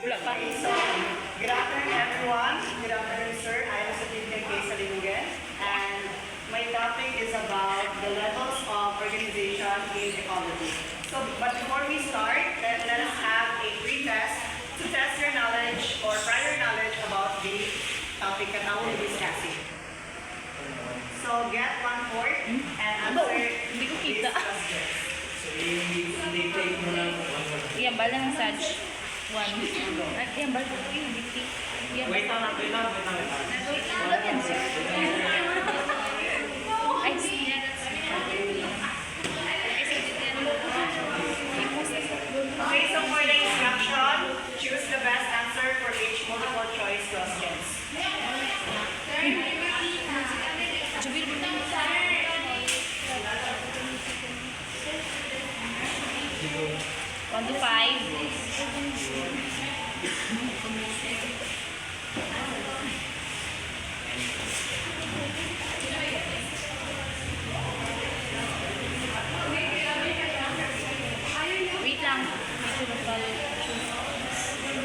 Wala pa. Okay, so, good afternoon everyone. Good afternoon, sir. I am Satinda K. Salinugan, and my topic is about the levels of organization in ecology. So, but before we start, let us have a pre-test to test your knowledge or prior knowledge about the topic that I will be discussing. So, get 1/4 and answer Hindi ko these kita. questions. So, i-take mo lang 1 Yan, bala ng Saj. 1. At yan, bala ko yung dikti. Yan, Wait lang, basta. wait lang, wait lang. Ano yan, sir? Ay, Okay, so for the instruction, choose the best answer for each multiple choice questions. Sabi mo na. 1 to 5. Wait lang. Picture of college.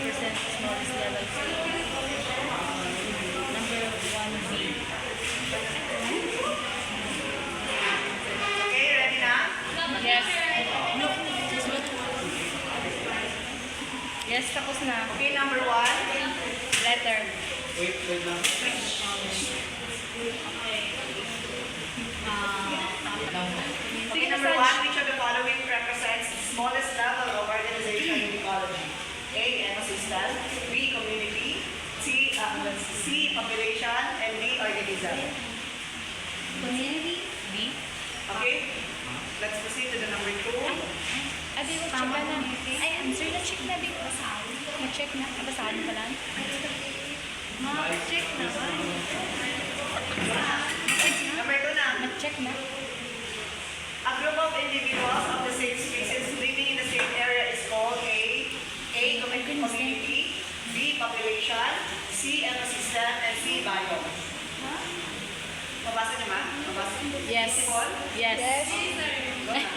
Percent smallest level. Number 1B. Okay, ready na? Yes. Yes, tapos na. Okay, number 1. Letter. Wait lang. Okay, number 1, which of the following represents the smallest level of organization in ecology? A, ecosystem, B, community, C, population, and D, organism. Community. B. Okay, let's proceed to the number 2. Abi, check ka na. Ay, answer na check na, Big. Ma-check na. Basahan pa lang. Ma-check na ba? Number 2 na. Ma-check na. A group of individuals of the same species living in the same area is called A, community, B, population, C, ecosystem, and C, biome. Mabasa niyo ma? Mabasa? Yes. Simple? Yes.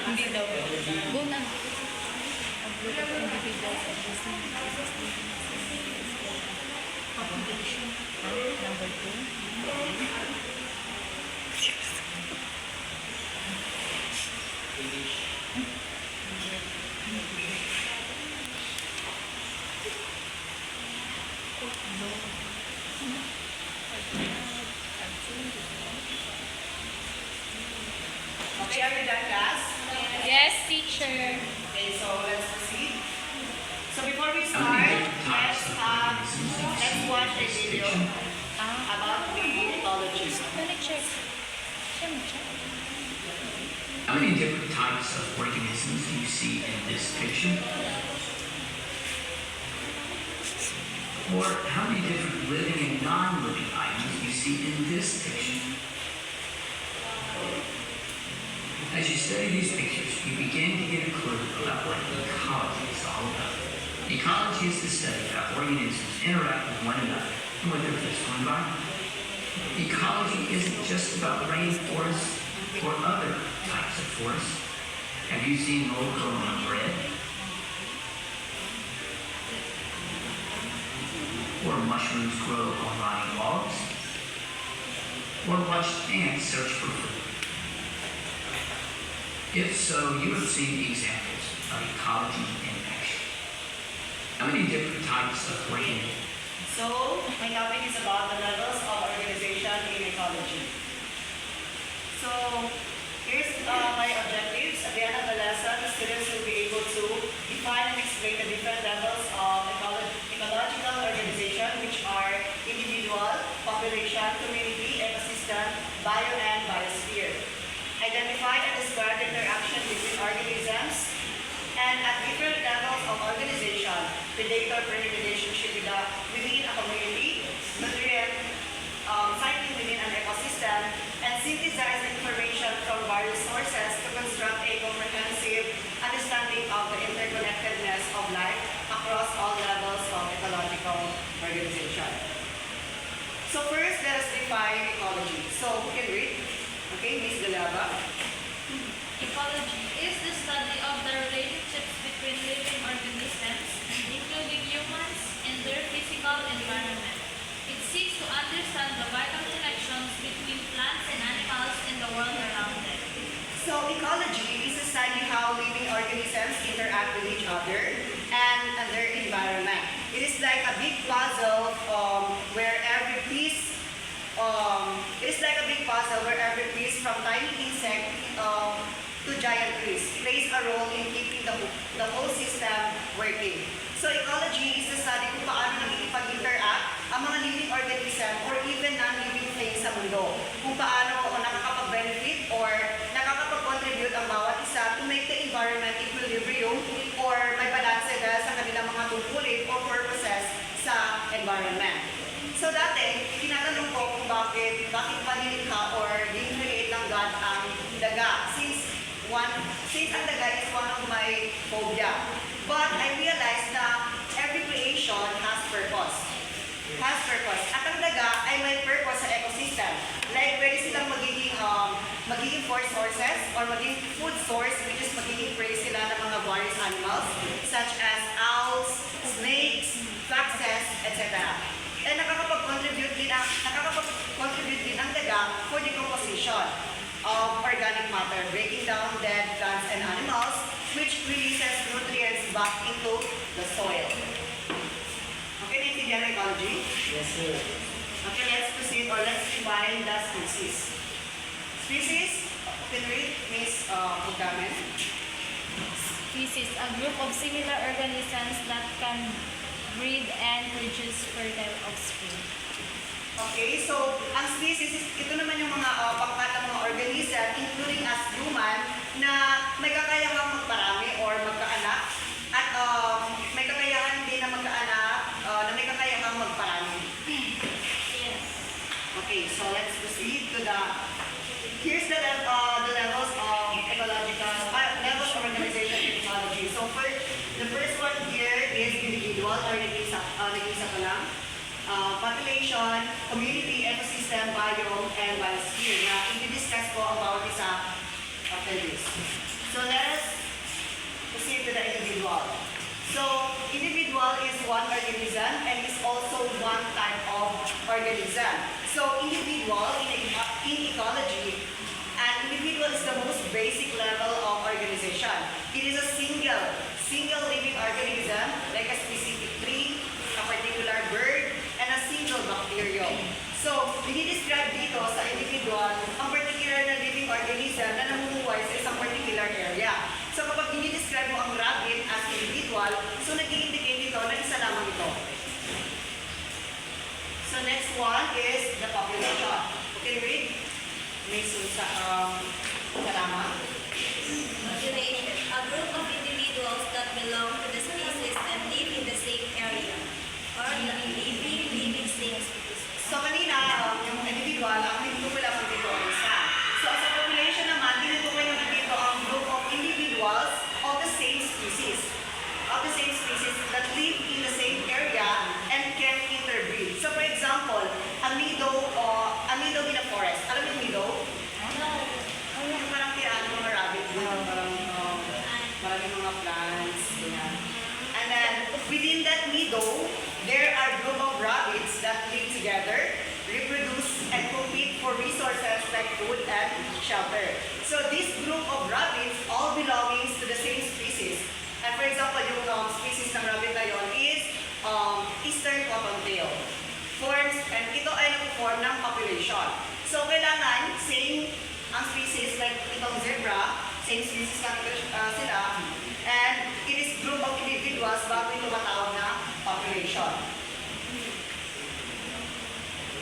Hindi daw. Go na. A group of individuals of the same species. Population. Number 2. Okay, are you done, class? Yes, teacher. Okay, so let's proceed. So before we start, let's watch a video about the ecology. Gonna check. Siya mag-check. How many different types of organisms do you see in this picture? Or how many different living and non-living items do you see in this picture? As you study these pictures, you begin to get a clue about what ecology is all about. Ecology is the study of how organisms interact with one another and with their physical environment. Ecology isn't just about rainforests or other types of forests. Have you seen mold growing on bread? Or mushrooms grow on rotting logs? Or watched ants search for food? If so, you have seen examples of ecology in action. How many different types of organisms? So, my topic is about the levels of organization in ecology. So, here's my objectives. At the end of the lesson, the students will be able to define and explain the different levels of ecological organization, which are individual, population, community, ecosystem, bio, and biosphere. Identify and describe the interaction between organisms and at different levels of organization, predator-prey relationship within a community, nutrient cycling within an ecosystem, and synthesize information from various sources to construct a comprehensive understanding of the interconnectedness of life across all levels of ecological organization. So first, let us define ecology. So who can read? Okay, Ms. Galaba. Ecology is the study of the relationships between living organisms, including humans, world around them. So ecology is a study how living organisms interact with each other and their environment. It is like a big puzzle where every piece from tiny insect to giant trees plays a role in keeping the whole system working. So ecology is the study kung paano nakikipag-interact ang mga living organism or even non-living things sa mundo. Kung paano nakakapag-benefit or nakakapag-contribute ang bawat isa to make the environment equilibrium or may balance dahil sa kanilang mga tungkulin or purposes sa environment. So dati, tinatanong ko kung bakit panilikha or din-create ng God ang daga since ang daga is one of my phobia. But I realized na every creation has purpose. At ang daga ay may purpose sa ecosystem. Like, pwede silang magiging food sources or magiging food source, which is magiging prey sila ng mga various animals, such as owls, snakes, foxes, etc. And nakakapag-contribute din ang daga for decomposition of organic matter, breaking down dead plants and animals, which releases nutrients back into the soil. Okay, naintindihan ang ecology? Yes, sir. Okay, let's proceed or let's define the species. Species, can read, Miss Pugdamen. Species, a group of similar organisms that can breed and produce fertile offspring. Okay, so ang species, ito naman yung mga pangkat ng mga organism, including as human, na may kakayahang magparami or magkaanak, at may kakayahan din na magkaanak, na may kakayahang magparami. Yes. Okay, so let's proceed to here's the levels of levels of organization in ecology. So the first one here is individual or nag-isa ka lang. Population, community, ecosystem, biome, and biosphere na i-discuss ko ang bawat isa after this. So let us proceed to the individual. So individual is one organism and is also one type of organism. So individual in ecology, an individual is the most basic level of organization. It is a single living organism like a specific tree, a particular bird, and a single bacterium. So, dinidescribe dito sa individual ang particular na living organism na namumuhay sa isang particular area. So, kapag dinidescribe mo ang rabbit as individual, so nag-i-indicate dito na isa lamang ito. So, next one is the population. Okay, read? May sa lamang. Population, a group of individuals that belong to the species and live in the same area, or the living same species. So kanina, yung individual, ang tinutukoy lamang dito ay isa. So sa population naman, tinutukoy naman dito ang group of individuals of the same species. That live in the same area and can interbreed. So for example, a meadow in a forest. Alam mo yung meadow? Yung parang kayaan mga rabbit, parang maraming mga plants, ganyan. And then, within that meadow, there are group of rabbits that live together, reproduce, and compete for resources like food and shelter. So this group of rabbits all belongs to the same species. And for example, yung species ng rabbit na yun is Eastern Cottontail. And ito ay nag-form ng population. So kailangan same ang species like itong zebra, same species lang sila, and it is group of individuals bago ito matawag na population.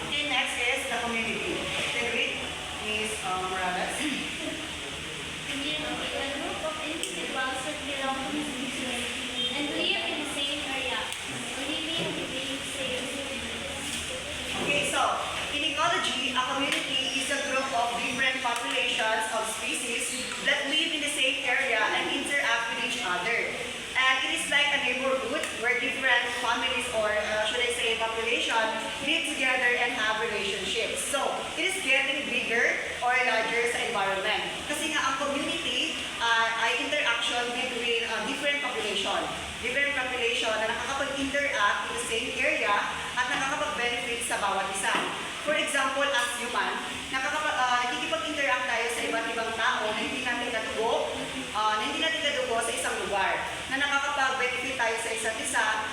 Okay, next is the community. Can you read, Ms. Morales? Community, a group of individuals that belong to the species and live in the same area, living within the same species. Okay, so in ecology, a community is a group of different populations of species that live in the same area and interact with each other. And it is like a neighborhood where different families or should I say population live together and have relationships. So it is getting bigger or larger sa environment. Kasi nga ang community ay interaction between different population na nakakapag-interact in the same area at nakakapag-benefit sa bawat isa. For example, as human, nakikipag-interact tayo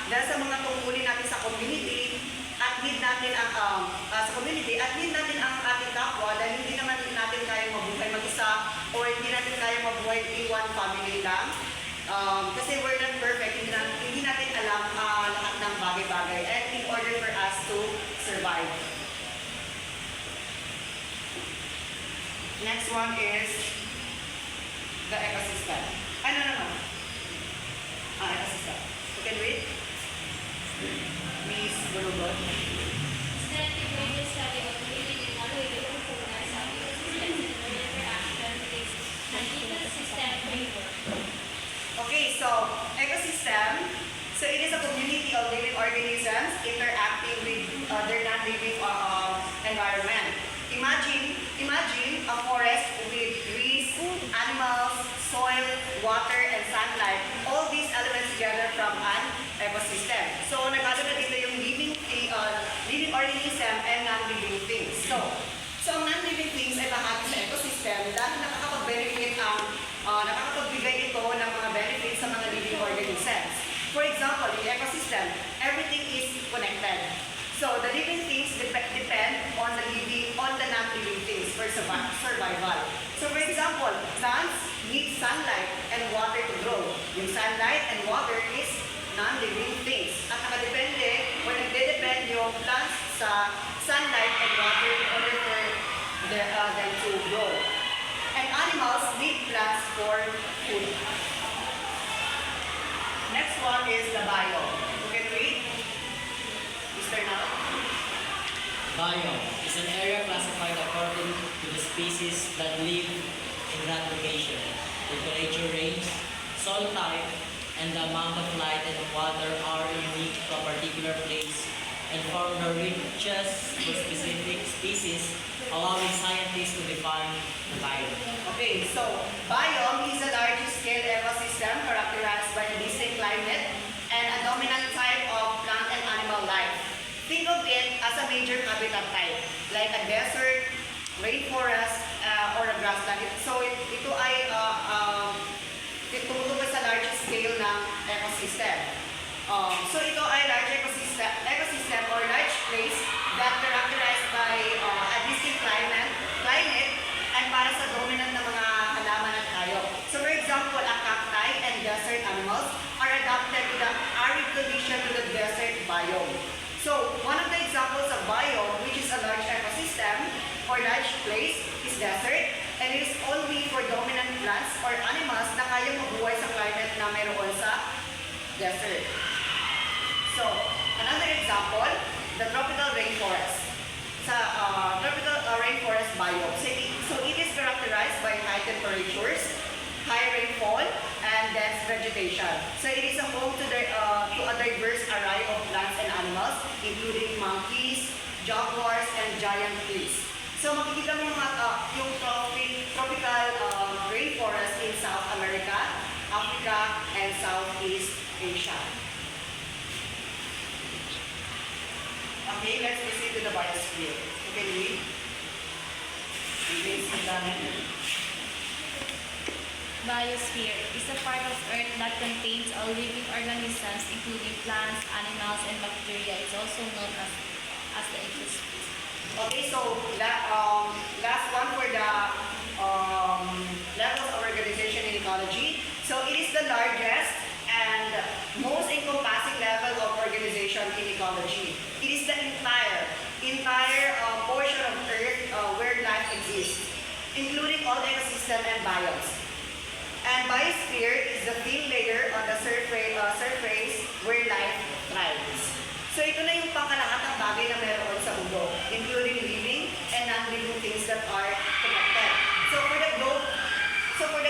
dahil sa mga tungkulin natin sa community, at need natin ang ating kapwa dahil hindi naman natin kayang mabuhay mag-isa or hindi natin kayang mabuhay in one family lang. Kasi we're not perfect, hindi natin alam lahat ng bagay-bagay and in order for us to survive. Next one is the ecosystem. No. Ecosystem. You can read? Miss Bulugod. Study by the study of living and unrelated components of ecosystems and their interaction with an ecosystem framework. Okay, so ecosystem. So it is a community of living organisms interacting with their non-living environment. Imagine a forest with trees, animals, soil, water, and sunlight. All these elements together from an ecosystem. So nagkano na dito yung living organism and non-living things. So ang non-living things ay bahagi sa ecosystem dahil nakakapagbigay ito ng mga benefits sa mga living organisms. For example, in ecosystem, everything is connected. So the living things depend on the non-living things for survival. So for example, plants need sunlight and water to grow. Yung sunlight and water is non-living things. At nakadepende, o nagde-depend yung plants sa sunlight and water in order for them to grow. And animals need plants for food. Next one is the biome. You can read? Mr. Nal? Biome is an area classified according to the species that live in that location. Temperature range, soil type, and the amount of light and water are unique to a particular place and form the richest for specific species, allowing scientists to define the biome. Okay, so biome is a large-scale ecosystem characterized by a distinct climate and a dominant type of plant and animal life. Think of it as a major habitat type, like a desert, rainforest, or a grassland. So ito ay tumutukoy sa large scale ng ecosystem. So ito ay large ecosystem or large place that characterized by a distinct climate and para sa dominant na mga halaman at hayop. So for example, a cacti and desert animals are adapted to the arid condition to the desert biome. So one of the examples of biome, which is a large ecosystem or large place, is desert, and it is only for dominant plants or animals na kayang mabuhay sa climate na mayroon sa desert. So another example, the tropical rainforest. Sa tropical rainforest biome. So it is characterized by high temperatures, high rainfall, and dense vegetation. So it is a home to a diverse array of plants and animals, including monkeys, jaguars, and giant trees. So makikita mo yung tropical rainforest in South America, Africa, and Southeast Asia. Okay, let's proceed to the biosphere. Okay, read. Biosphere is a part of Earth that contains all living organisms, including plants, animals, and bacteria. It's also known as the ecosystem. Okay, so last one for the levels of organization in ecology. So it is the largest and most encompassing level of organization in ecology. It is the entire portion of Earth where life exists, including all ecosystem and biomes. And biosphere is the thin layer on the surface where life thrives. So ito na yung pangkalahatang bagay na meron sa mundo, including living and non-living things that are connected. So for the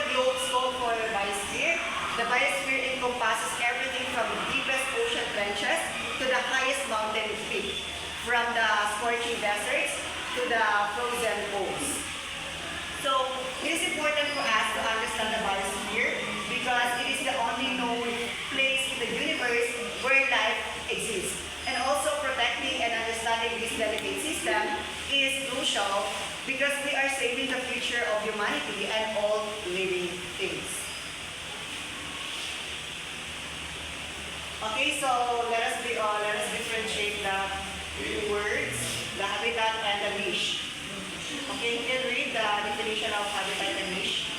globe scope for the biosphere encompasses everything from the deepest ocean trenches to the highest mountain peak, from the scorching deserts to the frozen poles. So it is important for us to understand the biosphere because it is the only known place in the universe where life exists. And also protecting and understanding this delicate system is crucial because we are saving the future of humanity and all living things. Okay, so let us differentiate the two words, the habitat and the niche. Okay, you can read the definition of habitat and niche.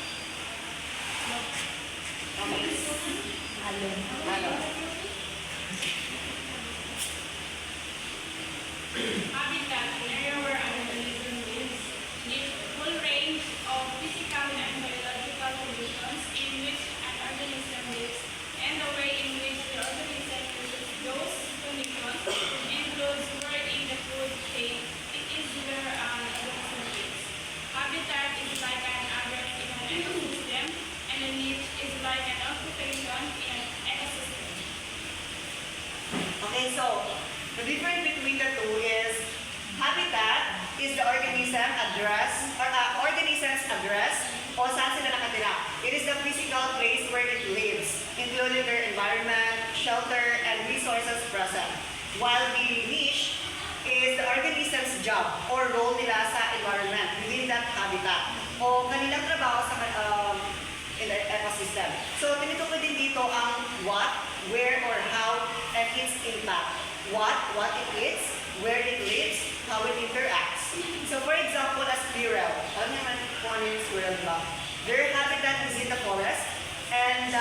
Okay. Hello. Habitat, an area where an organism lives, needs full range of physical and biological conditions in which an organism lives, and the way in which the organism uses those conditions includes where in the food chain it is where an organism lives. Habitat is like an address in an ecosystem, and a niche is like an occupation in an ecosystem. Okay, so the difference between the two is habitat is the organism's address o saan sila nakatira. It is the physical place where it lives, including their environment, shelter, and resources present. While the niche is the organism's job or role nila sa environment within that habitat o kanilang trabaho sa in the ecosystem. So, tinutukoy din dito ang what, where, or how, and its impact. What it eats, where it lives, how it interacts. So, for example, a squirrel. Alam naman kung ano yung squirrel ba? Their habitat is in the forest, and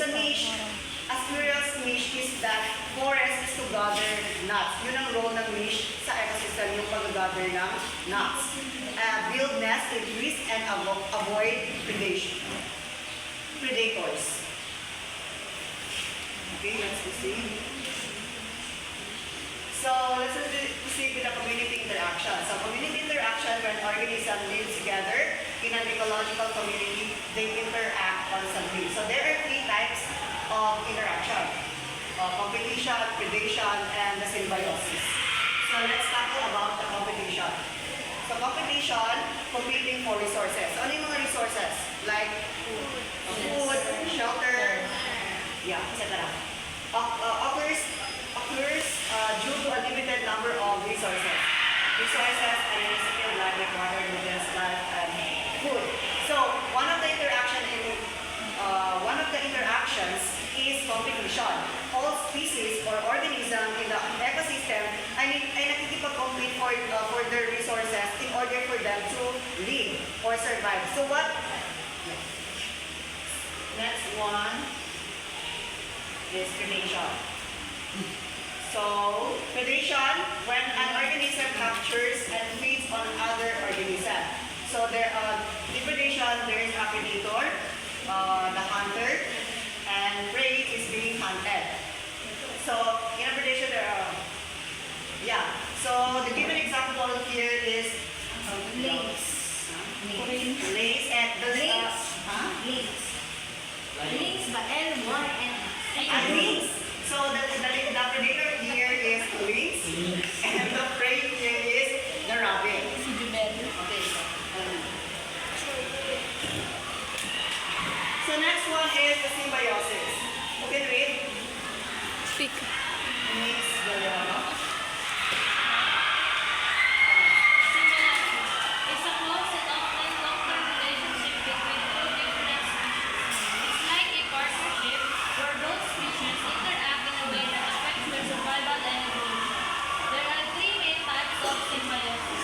sa niche, a squirrel's niche is that forest is to gather nuts. Yun ang role ng niche sa ecosystem, yung pag-gather ng nuts. Build nests in trees and avoid predators. Okay, let's proceed. So, let's proceed with the community interaction. So, community interaction, when organisms live together in an ecological community, they interact constantly. So, there are three types of interaction. Competition, predation, and the symbiosis. So, let's tackle about the competition. So, competition, competing for resources. Ano yung mga resources? Like food, shelter, yeah, etc. Occurs due to a limited number of resources. Resources and necessary like water, noodles, life, and food. So, one of the interactions is competition. All species or organisms in the ecosystem ay nakikipag-compete for their resources in order for them to live or survive. So what? Next one is predation. So, predation, when an organism captures and feeds on other organisms. So, in predation, there is a predator, the hunter, and prey is being hunted. So, in a predation, there are, so the given example here is lace and the Links ba? L1N. lynx. So, the predator here is lynx, and the prey here is the rabbit. Okay, so next one is the symbiosis. You can read. Speak. Mix the It's a close and often long-term relationship between two different species. It's like a partnership where both species interact in a way that affects their survival and evolution. There are three main types of symbiosis.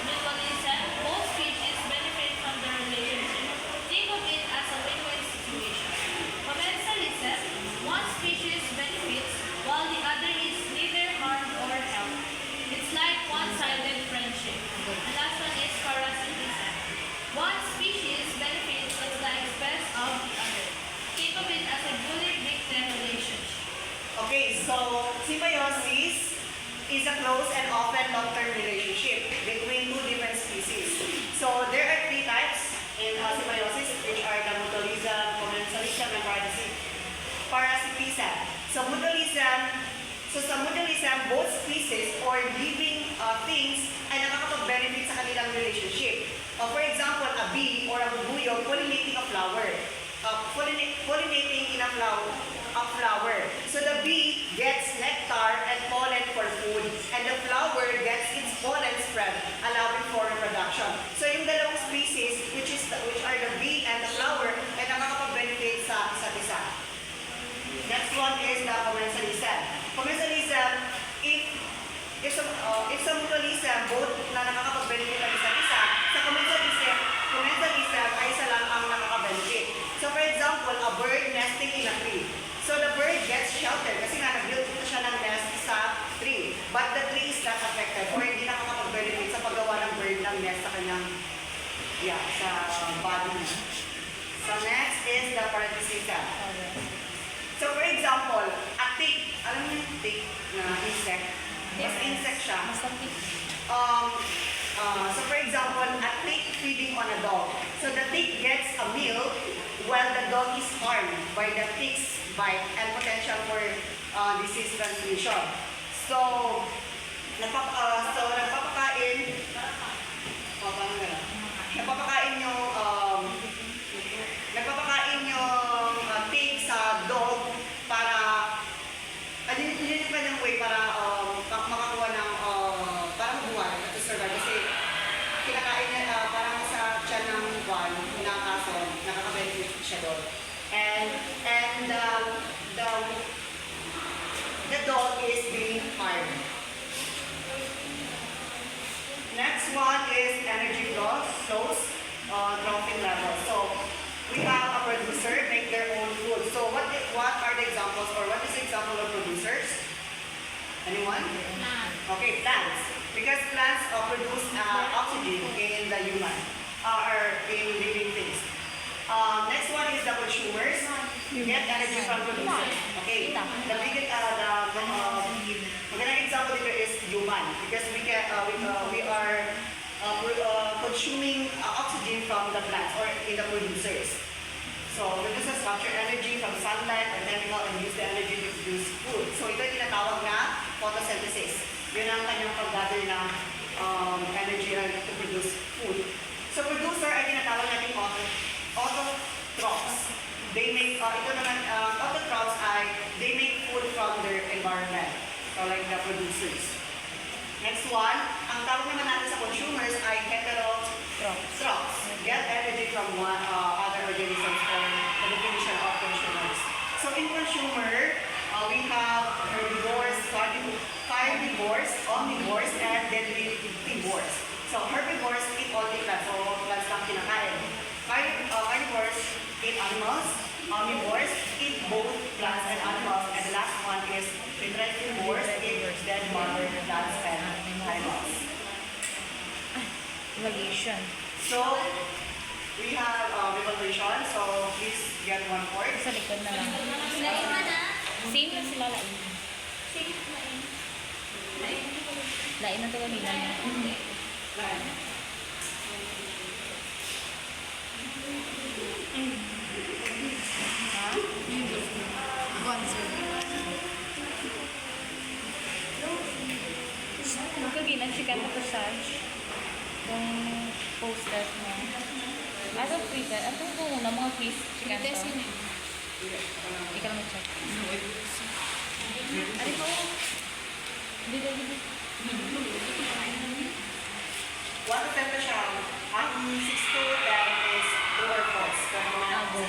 Mutualism, both species benefit from the relationship. Think of it as a win-win situation. Commensalism, one species benefits while the other is neither harmed or helped. It's like one-sided friendship. The last one is parasitism. One species benefits at the expense of the other. Think of it as a bully-victim relationship. Okay, so symbiosis is a close and often long-term relationship between two different species. So there are three types in symbiosis, which are the mutualism, commensalism, and parasitism. So sa mutualism, both species or living things ay nakakapag-benefit sa kanilang relationship. For example, a bee or a bubuyog pollinating a flower. Pollinating in a flower. So the bee gets nectar and pollen for food, and the flower gets its pollen spread, allowing for reproduction. So yung dalawang species, which are the bee and the flower, ay nakakapag-benefit sa isa't isa. Next one is the commensalism. Yeah, sa body niya. So next is the paradisica. So for example, a tick. Alam mo yung tick na insect? Mas insect siya. So for example, a tick feeding on a dog. So the tick gets a meal while the dog is harmed by the tick's bite and potential for disease transmission. So, nagpapakain, tick sa dog para, yun yung kanyang way para makakuha ng, para mabuhay at to survive. Kasi kinakain niya, parang sa tiyan ng buwan, na kaso, nakaka-benefit siya doon. And the dog is being harmed. Next one is energy flows, trophic level. So we have a producer make their own food. So what are the examples, or what is the example of producers? Anyone? Okay, plants. Because plants produce oxygen in the human, or in living things. Next one is the consumers. Get energy from producers. Okay, the biggest, magandang example dito is human, because we are consuming oxygen from the plants or in the producers. So, producers capture energy from sunlight or chemical and use the energy to produce food. So, ito yung tinatawag na photosynthesis. Yun ang kanyang pag-gather ng energy to produce food. So, producer ay tinatawag natin autotrophs. They make, autotrophs they make food from their environment. So, like the producers. Next one, ang tawag naman natin sa consumers ay heterotrophs. Get energy from other organisms, or the definition of consumers. So, in consumer, we have herbivores, carnivores, omnivores, and detritivores. So, herbivores eat only plants, so plants lang kinakain. Carnivores eat animals, omnivores eat both plants and animals, and the last one is detritivores eat dead mother plants and animals. Evaluation. So, we have evaluation, so please get 1 point. Sa likod na lang. Lain mo na. Same lang sila lain. Lain na ito kanila. Ha? Magkaginan si Kata Passage. Kung poster mo. Ano pre-test? Ano ito muna mga quiz? Pre-test yun eh. Ikaw lang mag-check. Ari ko. Dito. 1 to 10 na siya. Ang 6 to 10 is true or false. Pero mga go.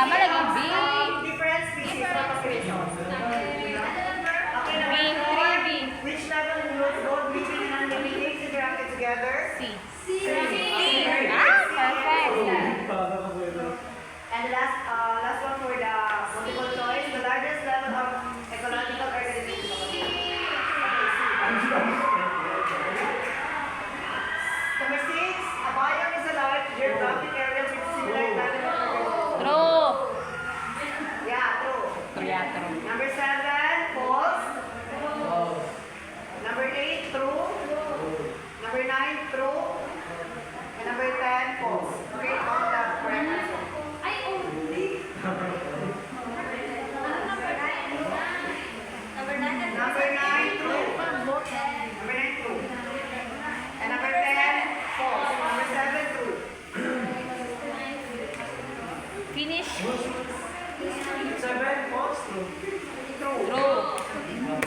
Tama lagi, B. Different species of population. Okay, B, number 4. 3B. Which level includes both living and non-living things interacted together? C. Ah, perfect. And last one for the multiple choice. The largest level of ecological organization. Number 6. A biome is a large geographic area with similar climate and organisms. True. Yeah, true. Yeah, true. Number 7, false. Number 8, true. Number 9, true. And number 10, false. Okay, all the correct answer. Number 9 Number 9, true. Number 9, true. And number 10, false. Number 7, true. Finish. 7 false, true. True. True.